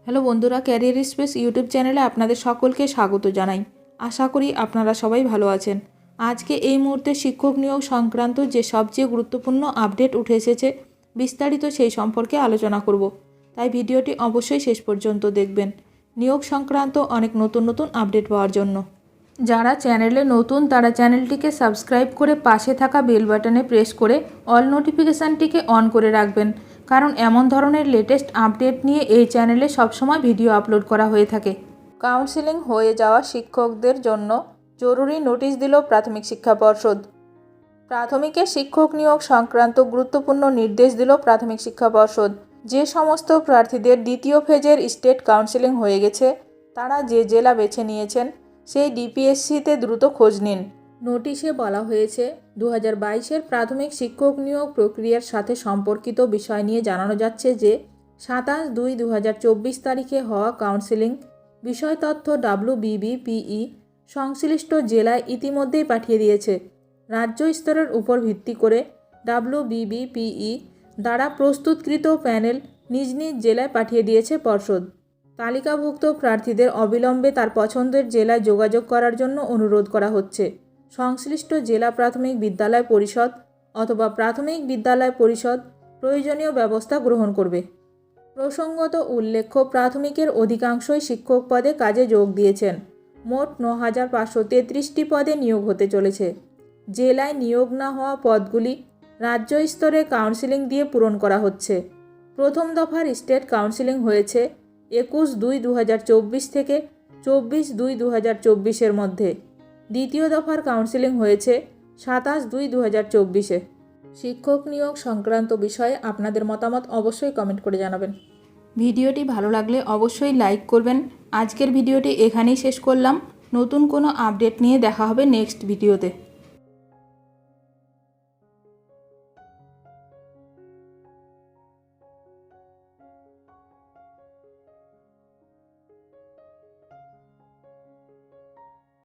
Hello বন্ধুরা, career space YouTube চ্যানেলে আপনাদের সকলকে স্বাগত জানাই। আশা করি আপনারা সবাই ভালো আছেন। আজকে এই মুহূর্তে শিক্ষক নিয়োগ সংক্রান্ত যে সবচেয়ে গুরুত্বপূর্ণ আপডেট উঠে এসেছে, বিস্তারিত সেই সম্পর্কে আলোচনা করব। তাই ভিডিওটি অবশ্যই শেষ পর্যন্ত দেখবেন নিয়োগ সংক্রান্ত অনেক নতুন নতুন আপডেট পাওয়ার জন্য। যারা চ্যানেলে নতুন তারা চ্যানেলটিকে সাবস্ক্রাইব করে পাশে থাকা বেল বাটনে প্রেস করে অল নোটিফিকেশানটিকে অন করে রাখবেন, কারণ এমন ধরনের লেটেস্ট আপডেট নিয়ে এই চ্যানেলে সবসময় ভিডিও আপলোড করা হয়ে থাকে। কাউন্সেলিং হয়ে যাওয়া শিক্ষকদের জন্য জরুরি নোটিশ দিল প্রাথমিক শিক্ষা পর্ষদ। প্রাথমিকে শিক্ষক নিয়োগ সংক্রান্ত গুরুত্বপূর্ণ নির্দেশ দিল প্রাথমিক শিক্ষা পর্ষদ। যে সমস্ত প্রার্থীদের দ্বিতীয় ফেজের স্টেট কাউন্সেলিং হয়ে গেছে তারা যে জেলা বেছে নিয়েছেন সেই ডিপিএসসিতে দ্রুত খোঁজ নিন। নোটিশে বলা হয়েছে 2022-এর প্রাথমিক শিক্ষক নিয়োগ প্রক্রিয়ার সাথে সম্পর্কিত বিষয় নিয়ে জানানো যাচ্ছে যে 27/2/2024 তারিখে হওয়া কাউন্সেলিং বিষয় তথ্য WBBPE সংশ্লিষ্ট জেলায় ইতিমধ্যেই পাঠিয়ে দিয়েছে। রাজ্য স্তরের উপর ভিত্তি করে WBBPE দ্বারা প্রস্তুতকৃত প্যানেল নিজ নিজ জেলায় পাঠিয়ে দিয়েছে পর্ষদ। তালিকাভুক্ত প্রার্থীদের অবিলম্বে তার পছন্দের জেলায় যোগাযোগ করার জন্য অনুরোধ করা হচ্ছে। সংশ্লিষ্ট জেলা প্রাথমিক বিদ্যালয় পরিষদ অথবা প্রাথমিক বিদ্যালয় পরিষদ প্রয়োজনীয় ব্যবস্থা গ্রহণ করবে। প্রসঙ্গত উল্লেখ্য, প্রাথমিকের অধিকাংশই শিক্ষক পদে কাজে যোগ দিয়েছেন। মোট 9,533টি পদে নিয়োগ হতে চলেছে। জেলায় নিয়োগ না হওয়া পদগুলি রাজ্য স্তরে কাউন্সেলিং দিয়ে পূরণ করা হচ্ছে। প্রথম দফার স্টেট কাউন্সেলিং হয়েছে 21/2/2024 থেকে 24/2/2024 মধ্যে। দ্বিতীয় দফার কাউন্সেলিং হয়েছে 27/2/2024-এ। শিক্ষক নিয়োগ সংক্রান্ত বিষয়ে আপনাদের মতামত অবশ্যই কমেন্ট করে জানাবেন। ভিডিওটি ভালো লাগলে অবশ্যই লাইক করবেন। আজকের ভিডিওটি এখানেই শেষ করলাম। নতুন কোনো আপডেট নিয়ে দেখা হবে নেক্সট ভিডিওতে।